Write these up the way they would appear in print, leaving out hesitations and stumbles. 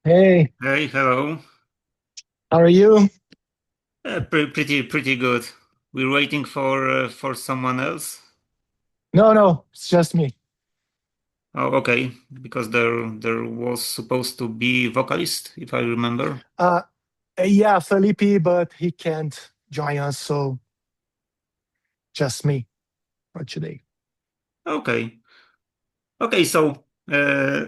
Hey, Hey, hello. how are you? Pretty good. We're waiting for someone else. No, it's just me. Oh, okay. Because there was supposed to be vocalist, if I remember. Uh, yeah, Felipe, but he can't join us, so just me for today. Okay. Okay. So uh,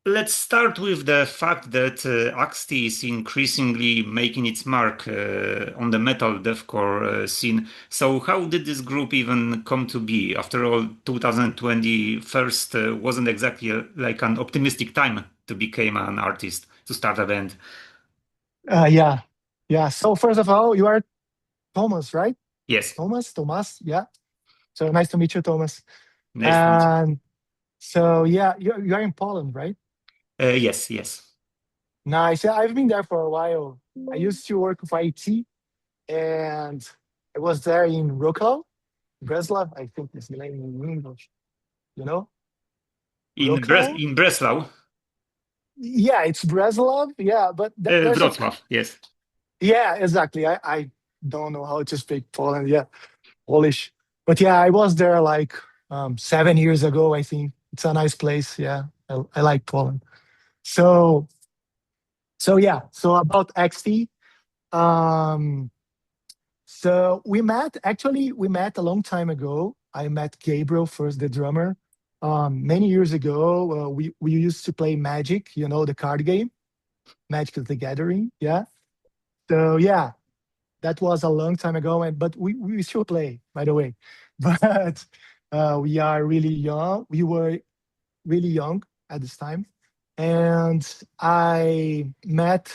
let's start with the fact that AXTY is increasingly making its mark on the metal deathcore scene. So how did this group even come to be? After all, 2020 first wasn't exactly like an optimistic time to become an artist, to start a band. Yeah, yeah. So first of all, you are Thomas, right? Yes. Thomas, yeah. So nice to meet you, Thomas. Nice to meet And so yeah, you're in Poland, right? you. Yes. Nice. Yeah, I've been there for a while. I used to work with IT, and I was there in Wrocław, Breslau. I think is the name in English. You know, Wrocław. In Breslau, Yeah, it's Breslau. Yeah, but there's a Wrocław, yes. yeah, exactly. I don't know how to speak Poland. Yeah, Polish. But yeah, I was there like 7 years ago. I think it's a nice place. Yeah, I like Poland. So so yeah. So about XT. Um, so we met. Actually, we met a long time ago. I met Gabriel first, the drummer. Many years ago, we used to play Magic. You know the card game, Magic the Gathering. Yeah. So yeah, that was a long time ago, and but we still play, by the way. But we are really young. We were really young at this time, and I met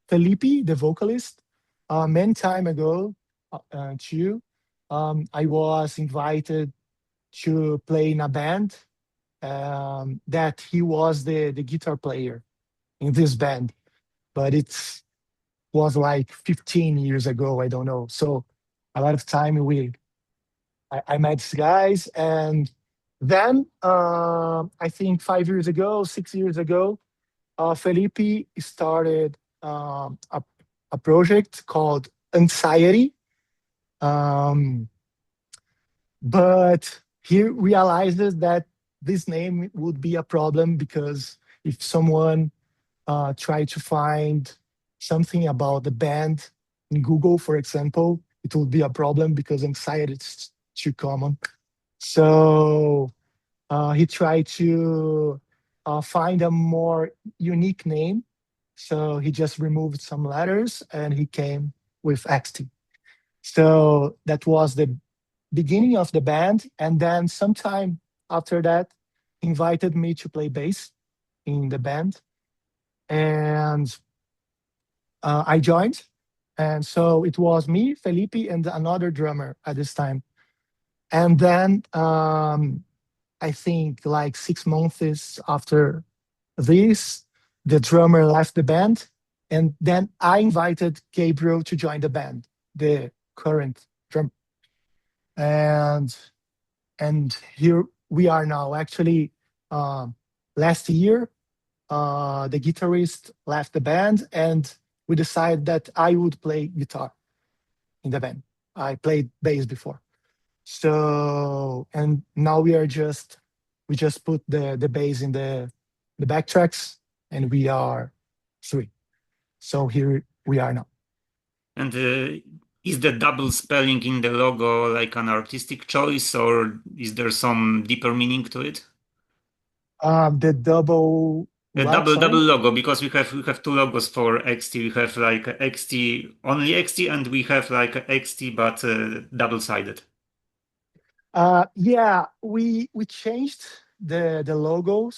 Felipe, the vocalist, many time ago too. I was invited to play in a band that he was the guitar player in this band, but it's was like 15 years ago. I don't know. So a lot of time I met these guys, and then I think 5 years ago, 6 years ago, Felipe started a project called Anxiety. Um, but he realizes that this name would be a problem because if someone try to find something about the band in Google, for example, it would be a problem because anxiety is too common. So he tried to find a more unique name. So he just removed some letters and he came with XT. So that was the beginning of the band. And then sometime after that, he invited me to play bass in the band. And I joined. And so it was me, Felipe, and another drummer at this time. And then I think like 6 months after this, the drummer left the band. And then I invited Gabriel to join the band, the current drum. And here we are now. Actually, last year, the guitarist left the band, and we decided that I would play guitar in the band. I played bass before, so and now we just put the bass in the backtracks, and we are three. So here we are now. And is the double spelling in the logo like an artistic choice, or is there some deeper meaning to it? The double A what? double Sorry. logo, because we have two logos for XT. We have like XT only XT, and we have like XT but double-sided. Yeah, we changed the logo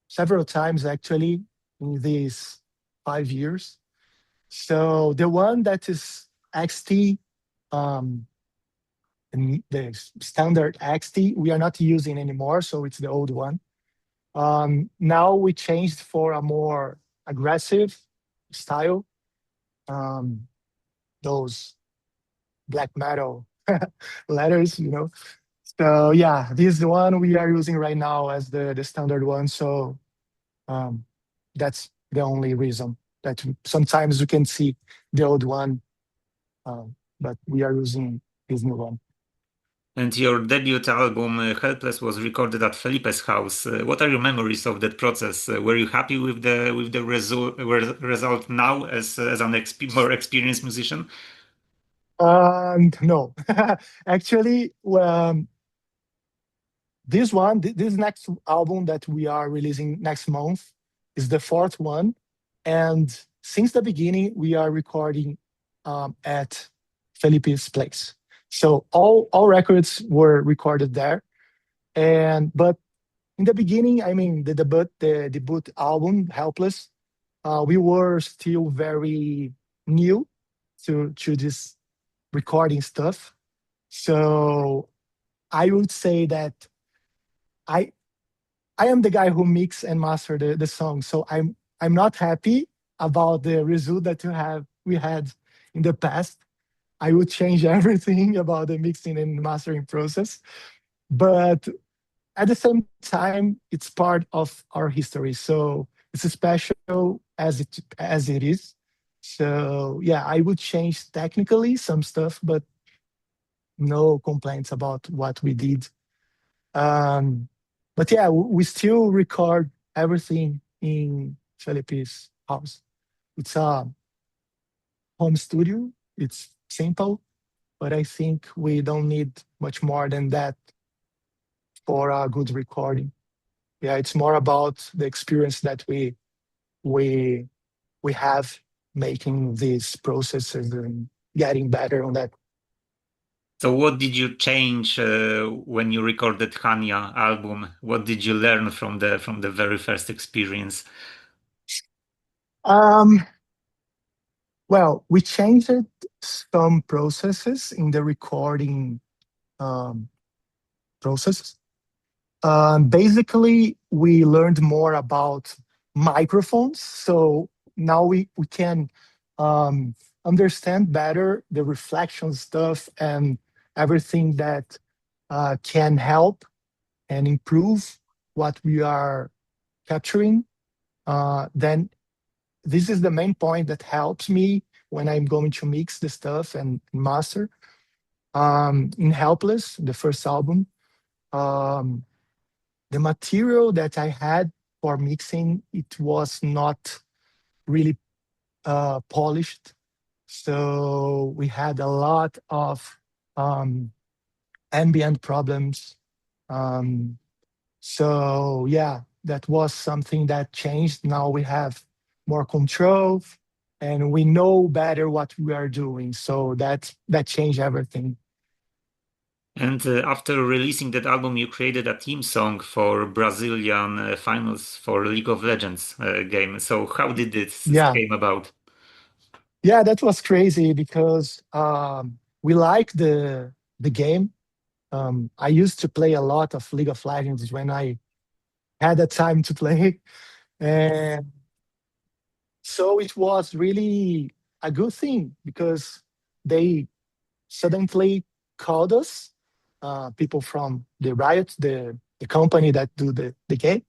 several times actually in these 5 years. So the one that is XT, um, the standard XT, we are not using anymore. So it's the old one. Now we changed for a more aggressive style. Um, those black metal letters, you know. So yeah, this is the one we are using right now as the standard one. So um, that's the only reason that sometimes we can see the old one, but we are using this new one. And your debut album, Helpless, was recorded at Felipe's house. What are your memories of that process? Were you happy with the result now as an more experienced musician? No, actually, this next album that we are releasing next month is the fourth one, and since the beginning we are recording at Felipe's place. So all records were recorded there, but in the beginning, I mean the debut album Helpless, we were still very new to this recording stuff. So I would say that I I am the guy who mix and master the song. So I'm not happy about the result that we had in the past. I would change everything about the mixing and mastering process. But at the same time, it's part of our history. So it's special as it is. So yeah, I would change technically some stuff, but no complaints about what we did. Um, but yeah, we still record everything in Felipe's house. It's a home studio. It's simple, but I think we don't need much more than that for a good recording. Yeah, it's more about the experience that we we have making these processes and getting better on that. So what did you change when you recorded Hania album? What did you learn from the very first experience? Um, well, we changed some processes in the recording um, process. Basically, we learned more about microphones. So now we can um, understand better the reflection stuff and everything that can help and improve what we are capturing. Then this is the main point that helps me when I'm going to mix the stuff and master. In Helpless, the first album, um, the material that I had for mixing, it was not really polished. So we had a lot of um, ambient problems. Um, so yeah, that was something that changed. Now we have more control and we know better what we are doing. So that changed everything. And after releasing that album, you created a theme song for Brazilian finals for League of Legends game. So how did this Yeah. came about? Yeah, that was crazy because we like the game. I used to play a lot of League of Legends when I had the time to play, and so it was really a good thing because they suddenly called us, people from the Riot, the company that do the game,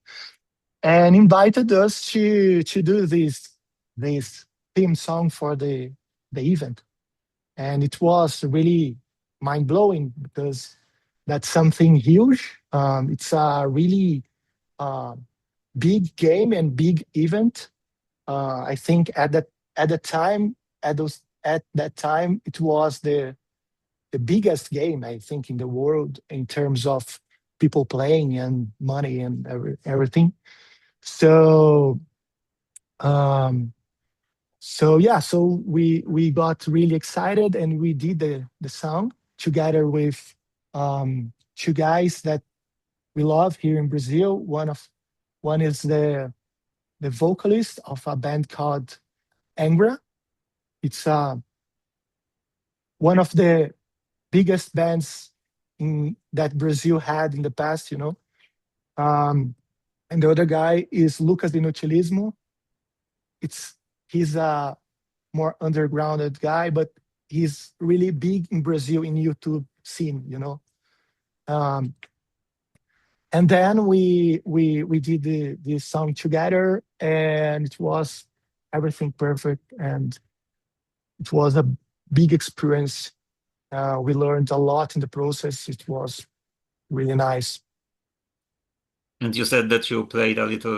and invited us to do this theme song for the event. And it was really mind blowing because that's something huge. It's a really uh, big game and big event. I think at the time at that time it was the biggest game I think in the world in terms of people playing and money and everything. So um, So yeah, so we got really excited and we did the song together with two guys that we love here in Brazil. One is the vocalist of a band called Angra. It's one of the biggest bands that Brazil had in the past, you know. Um, and the other guy is Lucas de Inutilismo. He's a more undergrounded guy, but he's really big in Brazil in YouTube scene, you know. Um, And then we did the song together, and it was everything perfect, and it was a big experience. We learned a lot in the process. It was really nice. And you said that you played a little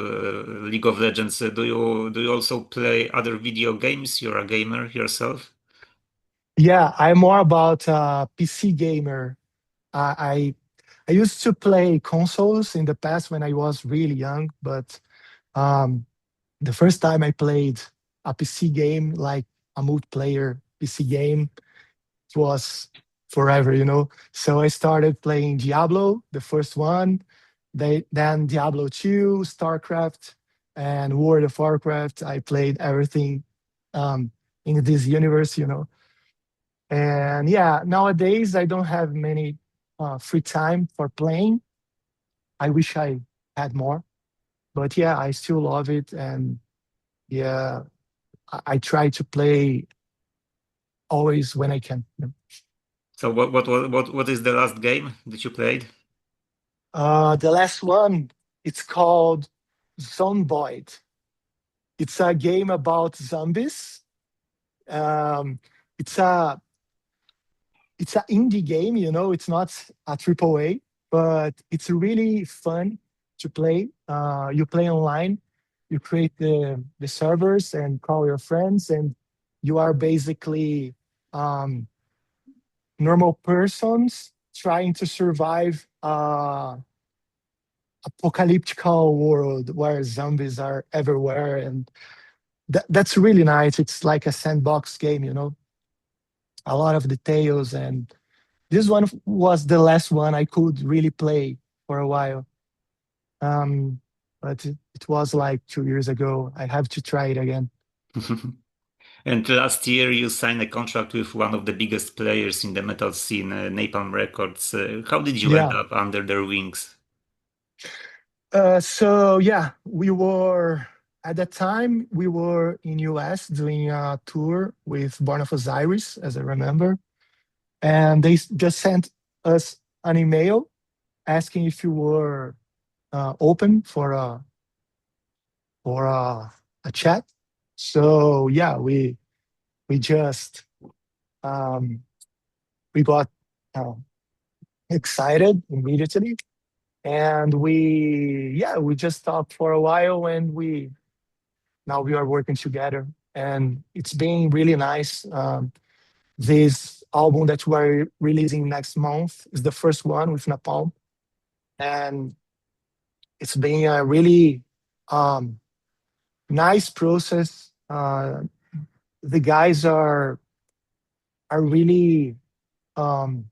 League of Legends. Do you also play other video games? You're a gamer yourself? Yeah, I'm more about PC gamer. I I used to play consoles in the past when I was really young, but um, the first time I played a PC game, like a multiplayer PC game, it was forever, you know. So I started playing Diablo, the first one, then Diablo 2, StarCraft, and World of Warcraft. I played everything um, in this universe, you know. And yeah, nowadays I don't have many free time for playing. I wish I had more, but yeah, I still love it. And yeah, I try to play always when I can. So what is the last game that you played? The last one, it's called Zomboid. It's a game about zombies. Um, it's a it's an indie game, you know. It's not a triple A, but it's really fun to play. You play online, you create the servers and call your friends, and you are basically um, normal persons trying to survive apocalyptic world where zombies are everywhere, and that's really nice. It's like a sandbox game, you know, a lot of details, and this one was the last one I could really play for a while. Um, but it was like 2 years ago. I have to try it again. And last year you signed a contract with one of the biggest players in the metal scene, Napalm Records. How did you end Yeah. up under their wings? So yeah, we were at that time we were in US doing a tour with Born of Osiris, as I remember, and they just sent us an email asking if you were open for a chat. So yeah, we just um, we got uh, excited immediately, and we just talked for a while, and we now we are working together, and it's been really nice. This album that we're releasing next month is the first one with Napalm, and it's been a really um, nice process. The guys are really um,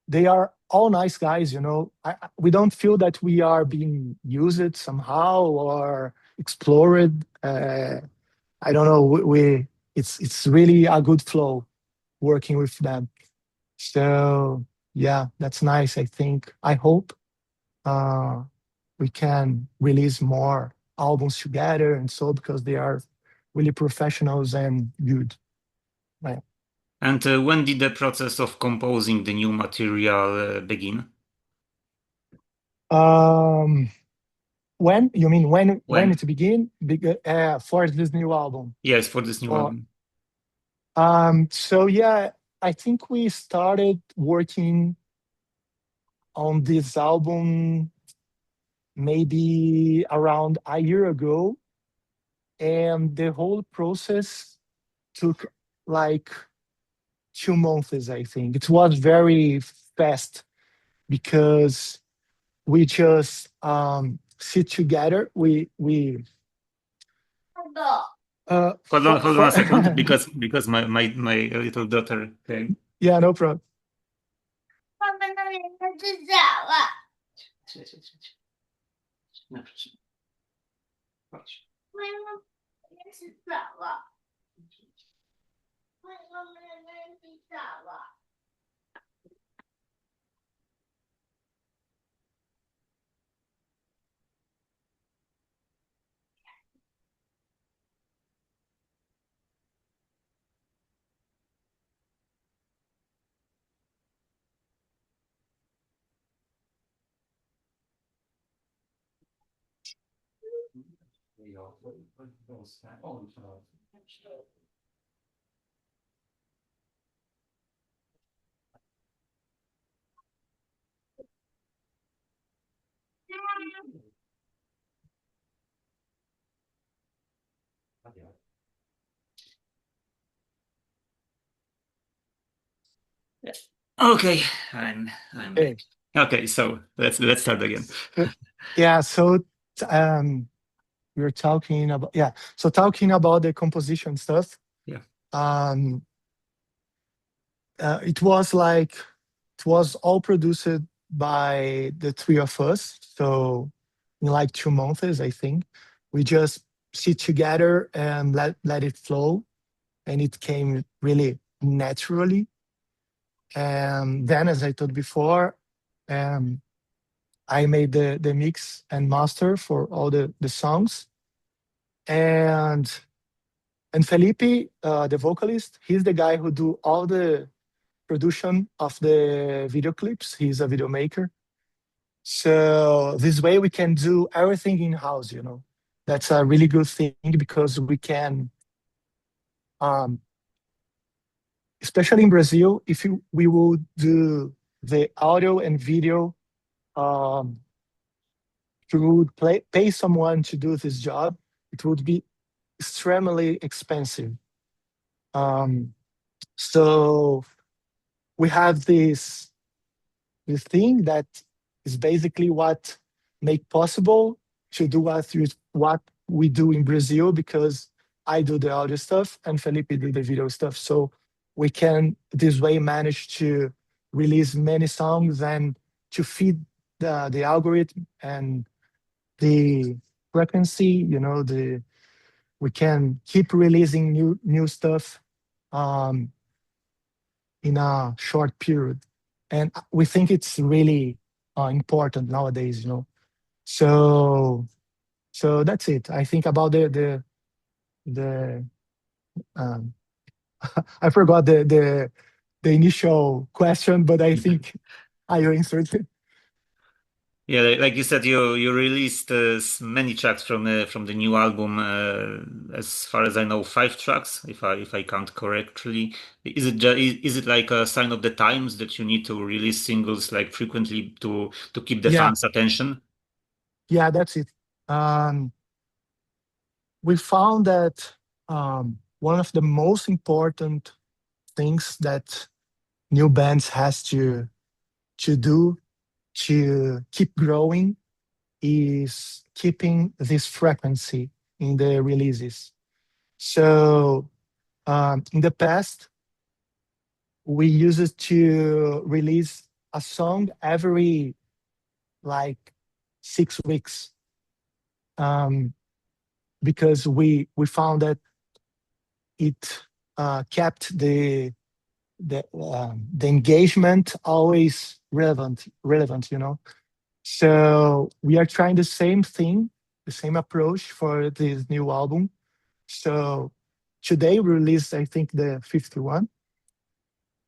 they are all nice guys, you know. We don't feel that we are being used somehow or explored. I don't know. It's really a good flow working with them. So yeah, that's nice. I think I hope uh, we can release more albums together, and so because they are really professionals and good. Right. And when did the process of composing the new material begin? Um, when you mean when When? it begin for this new album? Yes, for this new Or album. so yeah, I think we started working on this album maybe around a year ago, and the whole process took like 2 months. I think it was very fast because we just sit together. We Hold on for a second, because my little daughter came. yeah, no problem. 爸爸那里它睡觉了，妈妈也洗澡了，妈妈也洗澡了。Okay, I'm Okay. okay. So let's start again. Yeah, so we were talking about talking about the composition stuff. Yeah. It was all produced by the three of us. So in like 2 months, I think, we just sit together and let it flow, and it came really naturally. And then, as I told before, I made the mix and master for all the songs. And Felipe, the vocalist, he's the guy who do all the production of the video clips. He's a video maker. So this way we can do everything in house, you know. That's a really good thing because we can, especially in Brazil, if we would do the audio and video, if we would pay someone to do this job, it would be extremely expensive. So we have this thing that is basically what make possible to do what we do in Brazil, because I do the audio stuff and Felipe do the video stuff. So we can this way manage to release many songs and to feed the algorithm and the frequency, you know, we can keep releasing new stuff in a short period. And we think it's really important nowadays, you know. So that's it. I think about the um, I forgot the initial question, but I think I answered it. Yeah, like you said, you released many tracks from the new album. As far as I know, 5 tracks, if I count correctly. Is it like a sign of the times that you need to release singles like frequently to keep the Yeah, fans' attention? yeah, that's it. We found that one of the most important things that new bands has to do to keep growing is keeping this frequency in the releases. So in the past, we used to release a song every like 6 weeks, because we found that it kept the engagement always relevant, you know. So we are trying the same thing, the same approach for this new album. So today we released, I think, the 51,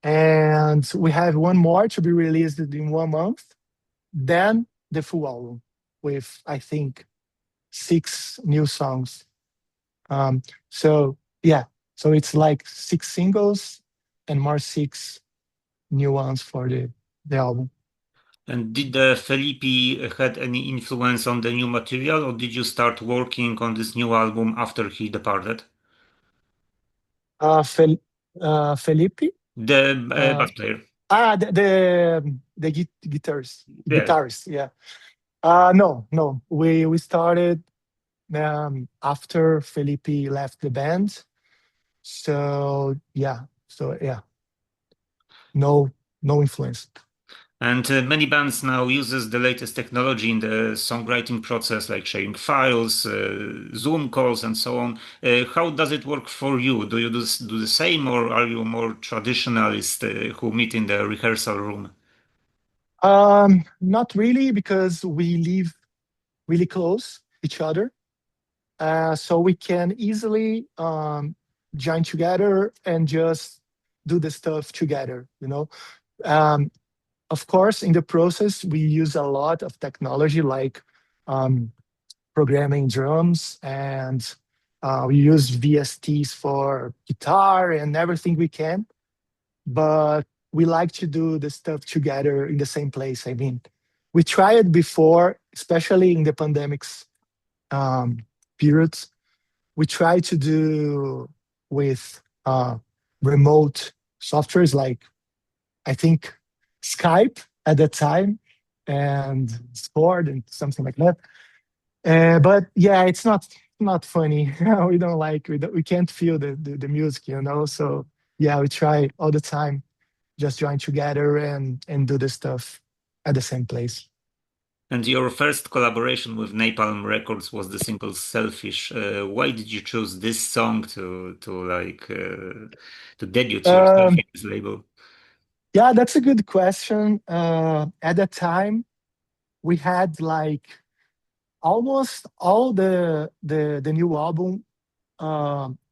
and we have one more to be released in 1 month. Then the full album with, I think, 6 new songs. So yeah, so it's like 6 singles and more 6 new ones for the album. And did Felipe had any influence on the new material, or did you start working on this new album after he departed? Felipe, The uh, bass player. Yeah. guitarist, yeah. No, we started after Felipe left the band. So yeah, no influence. And many bands now uses the latest technology in the songwriting process, like sharing files, Zoom calls, and so on. How does it work for you? Do you do the same, or are you more traditionalist who meet in the rehearsal room? Not really, because we live really close each other, so we can easily join together and just do the stuff together. You know, of course, in the process we use a lot of technology like programming drums, and we use VSTs for guitar and everything we can. But we like to do the stuff together in the same place. I mean, we tried before, especially in the pandemics periods. We tried to do with remote softwares like, I think, Skype at the time and Discord and something like that. But yeah, it's not funny. We don't like, we can't feel the music, you know. So yeah, we try all the time, just join together and do the stuff at the same place. And your first collaboration with Napalm Records was the single "Selfish." Why did you choose this song to debut yourself in this label? Yeah, that's a good question. At that time, we had like almost all the new album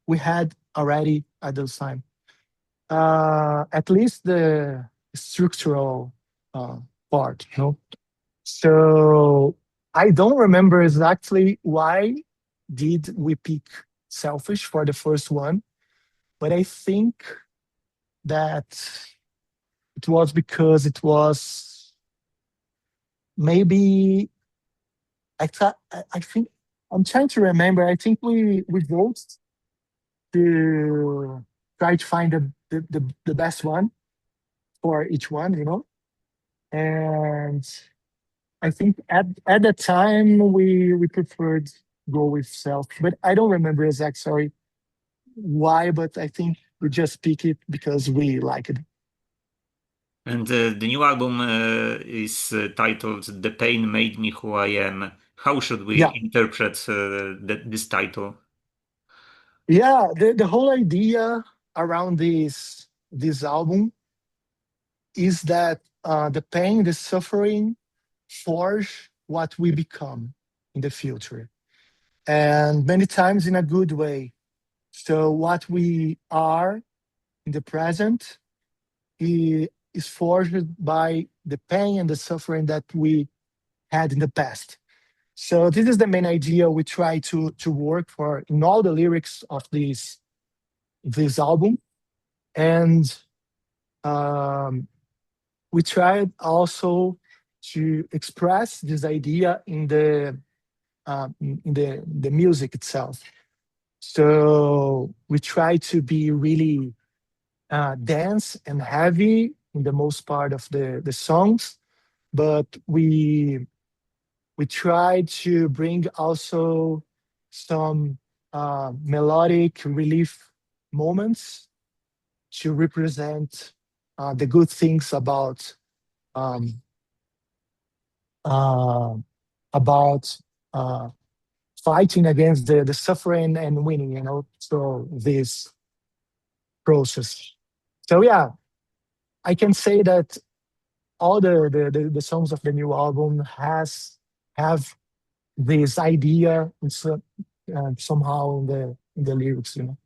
we had already at those time. At least the structural part, you know. So I don't remember exactly why did we pick Selfish for the first one, but I think that it was because it was maybe I think I'm trying to remember. I think we voted to try to find the best one for each one, you know. And I think at the time we preferred go with Self, but I don't remember exact sorry why, but I think we just pick it because we like it. And the new album is titled "The Pain Made Me Who I Am." How should we Yeah, interpret this title? yeah. The whole idea around this album is that the pain, the suffering, forge what we become in the future, and many times in a good way. So what we are in the present is forged by the pain and the suffering that we had in the past. So this is the main idea we try to work for in all the lyrics of this album, and um, we tried also to express this idea in the music itself. So we try to be really dense and heavy in the most part of the songs, but we try to bring also some melodic relief moments to represent the good things um, uh, about uh, fighting against the suffering and winning, you know, so this process. So yeah, I can say that all the songs of the new album have this idea somehow in the lyrics, you know.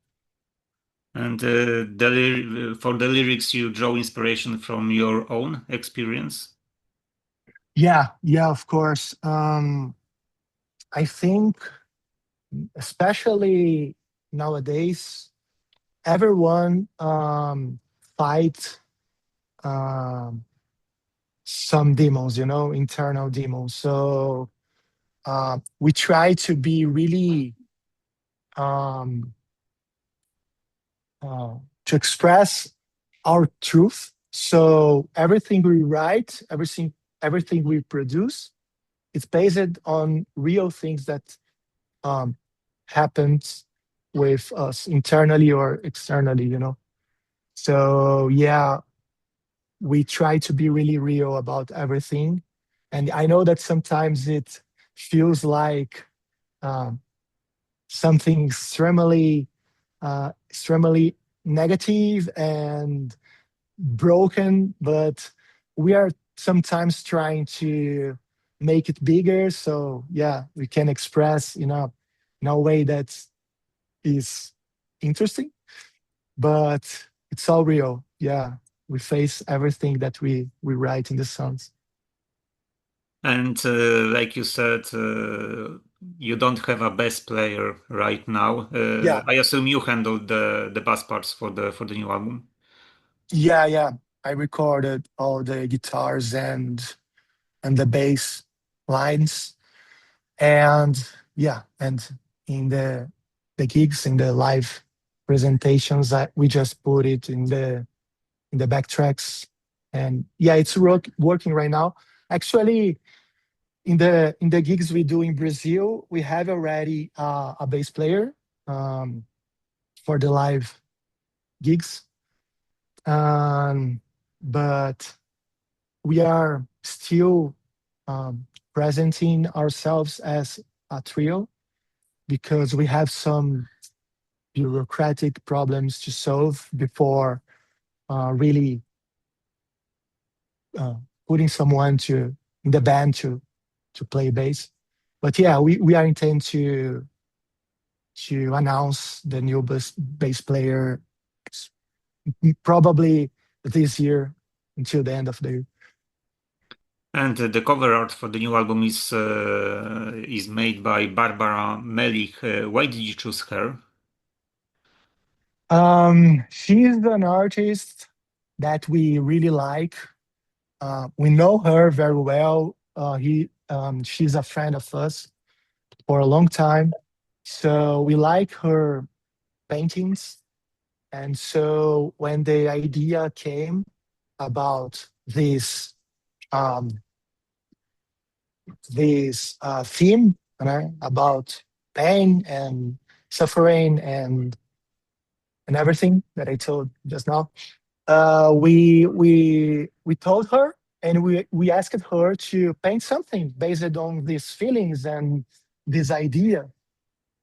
And for the lyrics, you draw inspiration from your own experience? Yeah, of course. I think, especially nowadays, everyone fight um, some demons, you know, internal demons. So we try to be really um, to express our truth. So everything we write, everything we produce, it's based on real things that um, happened with us internally or externally, you know. So yeah, we try to be really real about everything, and I know that sometimes it feels like um, something extremely negative and broken, but we are sometimes trying to make it bigger. So yeah, we can express in a way that is interesting, but it's all real. Yeah, we face everything that we write in the songs. And like you said, you don't have a bass player right now. Yeah, I assume you handled the bass parts for the new album. yeah. I recorded all the guitars and the bass lines, and yeah, and in the gigs, in the live presentations, we just put it in the backtracks, and yeah, it's working right now. Actually, in the gigs we do in Brazil, we have already a bass player um, for the live gigs, but we are still presenting ourselves as a trio because we have some bureaucratic problems to solve before really uh, putting someone in the band to play bass. But yeah, we are intent to announce the new bass player probably this year until the end of the year. And the cover art for the new album is made by Barbara Melich. Why did you choose her? She's an artist that we really like. We know her very well. She's a friend of us for a long time. So we like her paintings. And so when the idea came about um, this theme, right, about pain and suffering and everything that I told just now, we told her and we asked her to paint something based on these feelings and this idea,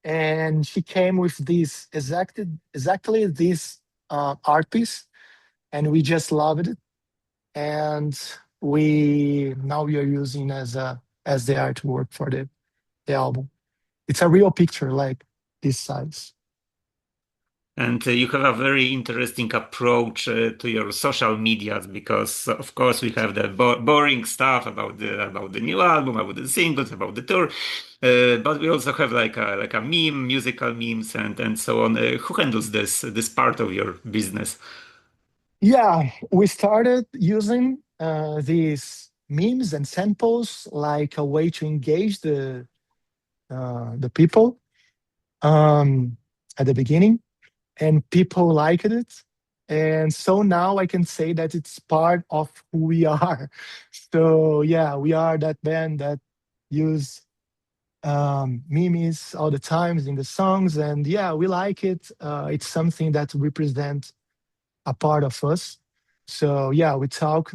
and she came with this exactly this art piece, and we just loved it, and we are using as the artwork for the album. It's a real picture like this size. And you have a very interesting approach to your social medias because, of course, we have the boring stuff about the new album, about the singles, about the tour, but we also have like a meme, musical memes, and so on. Who handles this part of your business? Yeah, we started using these memes and samples like a way to engage the people um, at the beginning, and people liked it. And so now I can say that it's part of who we are. So yeah, we are that band that use memes all the times in the songs, and yeah, we like it. It's something that represents a part of us. So yeah, we talk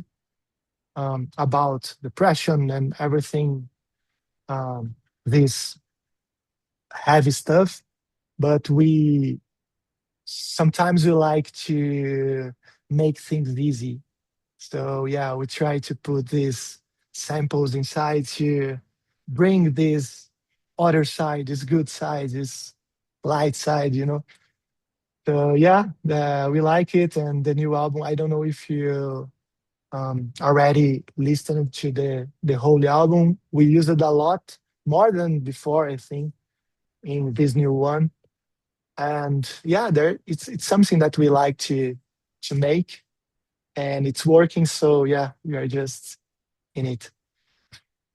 about depression and everything, this heavy stuff, but we sometimes we like to make things easy. So yeah, we try to put these samples inside to bring this other side, this good side, this light side. So yeah, we like it, and the new album. I don't know if you already listened to the whole album. We use it a lot more than before, I think, in this new one. And yeah, it's something that we like to make, and it's working. So yeah, we are just in it.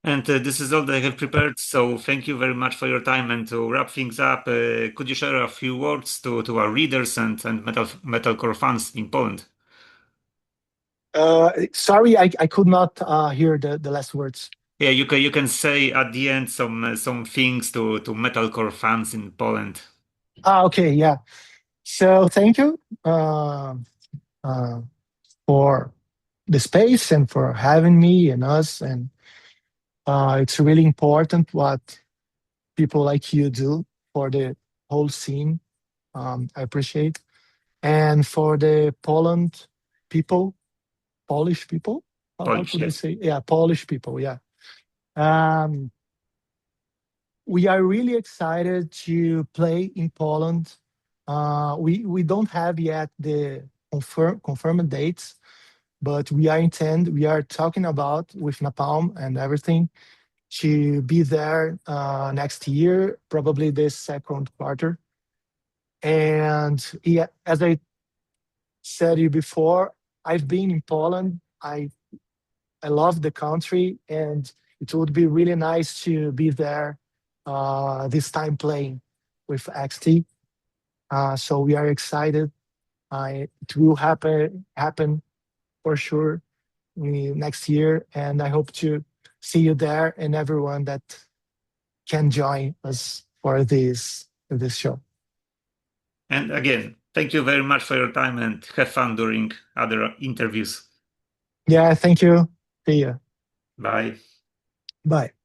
And this is all that I have prepared. So thank you very much for your time. And to wrap things up, could you share a few words to our readers and metalcore fans in Poland? Sorry, I could not hear the last words. Yeah, you can say at the end some things to metalcore fans in Poland. Okay, yeah. So thank you uh, for the space and for having me and us. And it's really important what people like you do for the whole scene. I appreciate. And for the Polish people, how Polish, could I yes. say? Yeah, Polish people. Yeah. Um, we are really excited to play in Poland. We don't have yet the confirmed dates, but we are talking about with Napalm and everything to be there next year, probably this second quarter. And yeah, as I said you before, I've been in Poland. I love the country, and it would be really nice to be there this time playing with AXTY. So we are excited. It will happen for sure next year, and I hope to see you there and everyone that can join us for this show. And again, thank you very much for your time and have fun during other interviews. Yeah, thank you. See you. Bye. Bye.